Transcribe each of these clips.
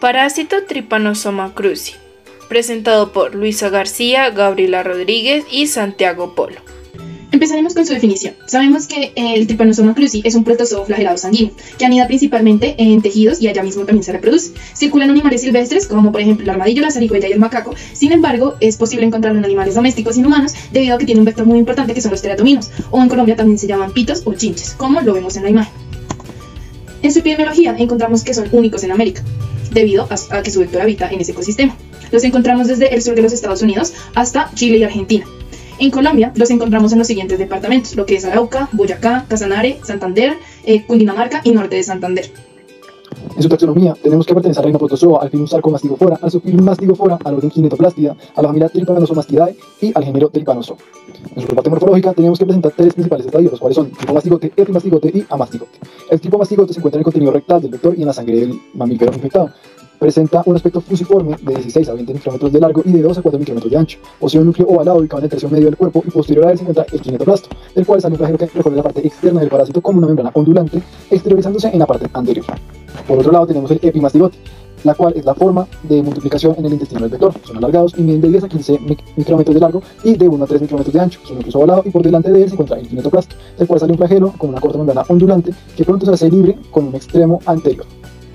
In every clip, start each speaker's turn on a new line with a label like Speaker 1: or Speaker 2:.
Speaker 1: Parásito Trypanosoma cruzi, presentado por Luisa García, Gabriela Rodríguez y Santiago Polo.
Speaker 2: Empezaremos con su definición. Sabemos que el Trypanosoma cruzi es un protozoo flagelado sanguíneo, que anida principalmente en tejidos y allá mismo también se reproduce. Circula en animales silvestres, como por ejemplo el armadillo, la zarigüeya y el macaco. Sin embargo, es posible encontrarlo en animales domésticos y humanos, debido a que tiene un vector muy importante que son los teratominos, o en Colombia también se llaman pitos o chinches, como lo vemos en la imagen. En su epidemiología encontramos que son únicos en América, debido a que su vector habita en ese ecosistema. Los encontramos desde el sur de los Estados Unidos hasta Chile y Argentina. En Colombia los encontramos en los siguientes departamentos, lo que es Arauca, Boyacá, Casanare, Santander, Cundinamarca y norte de Santander.
Speaker 3: En su taxonomía tenemos que pertenece al reino Protozoa, al filum Sarcomastigofora, al subfilum Mastigofora, al orden Kinetoplastida, a la familia Trypanosomastidae y al género Trypanosoma. En su parte morfológica tenemos que presentar tres principales estadios, los cuales son tripomastigote, epimastigote y amastigote. El tripomastigote se encuentra en el contenido rectal del vector y en la sangre del mamífero infectado. Presenta un aspecto fusiforme de 16 a 20 micrómetros de largo y de 2 a 4 micrómetros de ancho. Posee un núcleo ovalado ubicado en el tercio medio del cuerpo y posterior a él se encuentra el kinetoplasto, del cual sale un flagelo que recorre la parte externa del parásito como una membrana ondulante, exteriorizándose en la parte anterior. Por otro lado tenemos el epimastigote, la cual es la forma de multiplicación en el intestino del vector. Son alargados y miden de 10 a 15 micrómetros de largo y de 1 a 3 micrómetros de ancho. Son un ovalado y por delante de él se encuentra el kinetoplasto, del cual sale un flagelo con una corta membrana ondulante que pronto se hace libre con un extremo anterior.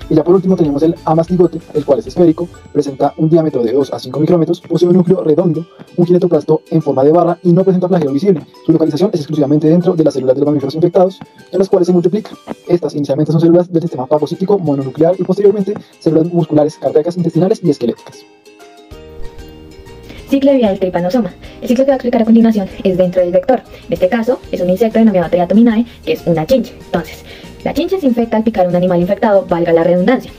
Speaker 3: Y ya por último tenemos el amastigote, el cual es esférico, presenta un diámetro de 2 a 5 micrómetros, posee un núcleo redondo, un kinetoplasto en forma de barra y no presenta flagelo visible. Su localización es exclusivamente dentro de las células de los mamíferos infectados, en las cuales se multiplica. Estas inicialmente son células del sistema fagocítico mononuclear y posteriormente células musculares, cardíacas, intestinales y esqueléticas.
Speaker 4: Ciclo de vida del Trypanosoma. El ciclo que va a explicar a continuación es dentro del vector. En este caso es un insecto denominado Triatominae, que es una chinche. Entonces, la chinche se infecta al picar un animal infectado, valga la redundancia.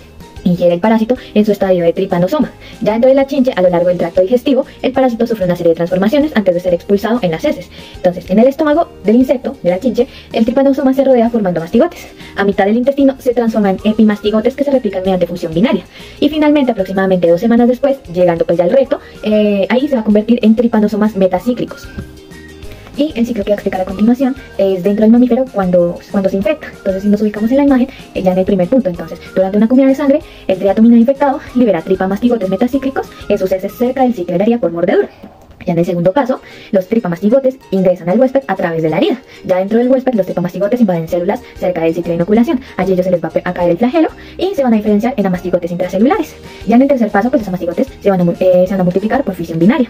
Speaker 4: Ingiere el parásito en su estadio de Trypanosoma. Ya dentro de la chinche, a lo largo del tracto digestivo, el parásito sufre una serie de transformaciones antes de ser expulsado en las heces. Entonces, en el estómago del insecto, de la chinche, el Trypanosoma se rodea formando mastigotes. A mitad del intestino se transforma en epimastigotes que se replican mediante fusión binaria. Y finalmente, aproximadamente 2 semanas después, llegando pues ya al recto, ahí se va a convertir en Trypanosomas metacíclicos. Y el ciclo que voy a explicar a continuación es dentro del mamífero cuando se infecta. Entonces, si nos ubicamos en la imagen, ya en el primer punto, entonces, durante una comida de sangre, el triatomina infectado libera tripamastigotes metacíclicos en sus heces cerca del ciclo de la herida por mordedura. Ya en el segundo paso, los tripamastigotes ingresan al huésped a través de la herida. Ya dentro del huésped, los tripamastigotes invaden células cerca del sitio de inoculación. Allí ellos se les va a caer el flagelo y se van a diferenciar en amastigotes intracelulares. Ya en el tercer paso, pues los amastigotes se van a multiplicar por fisión binaria.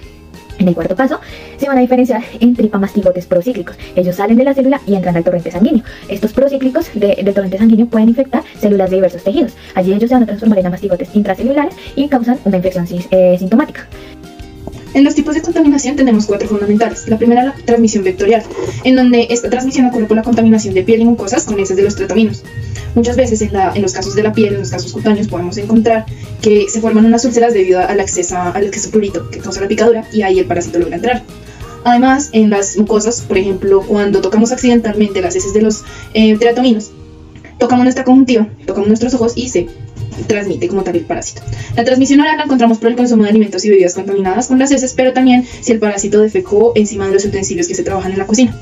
Speaker 4: En el cuarto paso, se van a diferenciar en tripamastigotes procíclicos. Ellos salen de la célula y entran al torrente sanguíneo. Estos procíclicos del torrente sanguíneo pueden infectar células de diversos tejidos. Allí ellos se van a transformar en amastigotes intracelulares y causan una infección sintomática.
Speaker 2: En los tipos de contaminación tenemos 4 fundamentales. La primera, la transmisión vectorial, en donde esta transmisión ocurre por la contaminación de piel y mucosas con heces de los tratominos. Muchas veces en los casos de la piel, en los casos cutáneos, podemos encontrar que se forman unas úlceras debido al exceso prurito que causa la picadura y ahí el parásito logra entrar. Además, en las mucosas, por ejemplo, cuando tocamos accidentalmente las heces de los tratominos, tocamos nuestra conjuntiva, tocamos nuestros ojos y se transmite como tal el parásito. La transmisión oral la encontramos por el consumo de alimentos y bebidas contaminadas con las heces, pero también si el parásito defecó encima de los utensilios que se trabajan en la cocina.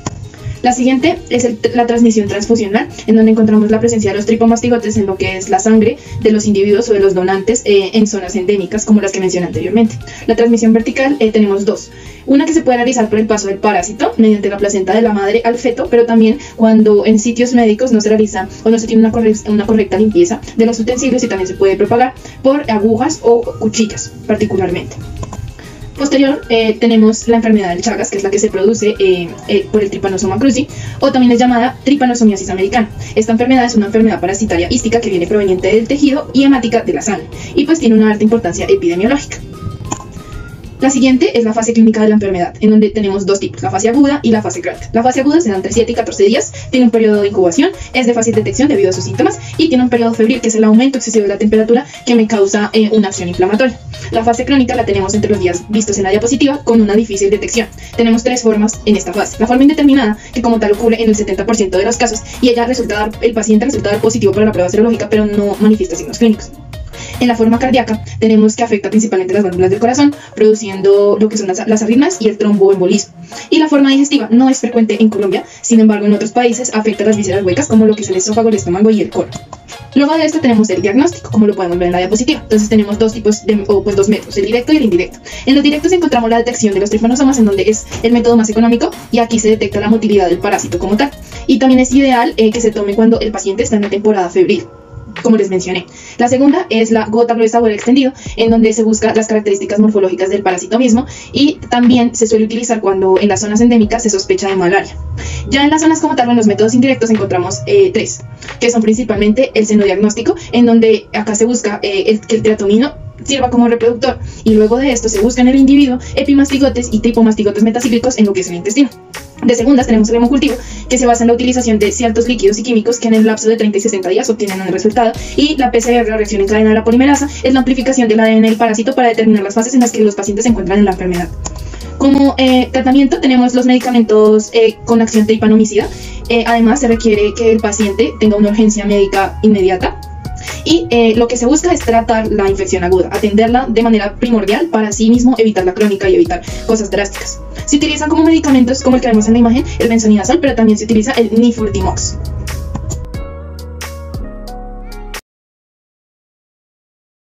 Speaker 2: La siguiente es la transmisión transfusional, en donde encontramos la presencia de los tripomastigotes en lo que es la sangre de los individuos o de los donantes en zonas endémicas como las que mencioné anteriormente. La transmisión vertical tenemos 2. Una que se puede realizar por el paso del parásito mediante la placenta de la madre al feto, pero también cuando en sitios médicos no se realiza o no se tiene una correcta limpieza de los utensilios, y también se puede propagar por agujas o cuchillas particularmente. Posterior tenemos la enfermedad del Chagas, que es la que se produce por el Trypanosoma cruzi, o también es llamada tripanosomiasis americana. Esta enfermedad es una enfermedad parasitaria hística que viene proveniente del tejido y hemática de la sangre, y pues tiene una alta importancia epidemiológica. La siguiente es la fase clínica de la enfermedad, en donde tenemos 2 tipos, la fase aguda y la fase crónica. La fase aguda se da entre 7 y 14 días, tiene un periodo de incubación, es de fácil detección debido a sus síntomas y tiene un periodo febril, que es el aumento excesivo de la temperatura que me causa una acción inflamatoria. La fase crónica la tenemos entre los días vistos en la diapositiva con una difícil detección. Tenemos 3 formas en esta fase. La forma indeterminada, que como tal ocurre en el 70% de los casos y el paciente resulta dar positivo para la prueba serológica, pero no manifiesta signos clínicos. En la forma cardíaca tenemos que afecta principalmente las válvulas del corazón, produciendo lo que son las arritmias y el tromboembolismo. Y la forma digestiva no es frecuente en Colombia, sin embargo en otros países afecta las vísceras huecas como lo que es el esófago, el estómago y el colon. Luego de esto tenemos el diagnóstico, como lo podemos ver en la diapositiva. Entonces tenemos dos tipos dos métodos, el directo y el indirecto. En los directos encontramos la detección de los tripanosomas, en donde es el método más económico y aquí se detecta la motilidad del parásito como tal. Y también es ideal que se tome cuando el paciente está en una temporada febril, como les mencioné. La segunda es la gota gruesa o el extendido, en donde se busca las características morfológicas del parásito mismo, y también se suele utilizar cuando en las zonas endémicas se sospecha de malaria. Ya en las zonas como tal, en los métodos indirectos encontramos tres, que son principalmente el senodiagnóstico, en donde acá se busca que el triatomino sirva como reproductor, y luego de esto se busca en el individuo epimastigotes y tripomastigotes metacíclicos en lo que es el intestino. De segundas tenemos el hemocultivo, que se basa en la utilización de ciertos líquidos y químicos que en el lapso de 30 y 60 días obtienen un resultado, y la PCR, la reacción en cadena de la polimerasa, es la amplificación del ADN del parásito para determinar las fases en las que los pacientes se encuentran en la enfermedad. Como tratamiento tenemos los medicamentos con acción tripanomicida. Además se requiere que el paciente tenga una urgencia médica inmediata, y lo que se busca es tratar la infección aguda, atenderla de manera primordial para así mismo evitar la crónica y evitar cosas drásticas. Se utilizan como medicamentos, como el que vemos en la imagen, el benzonidazol, pero también se utiliza el nifurtimox.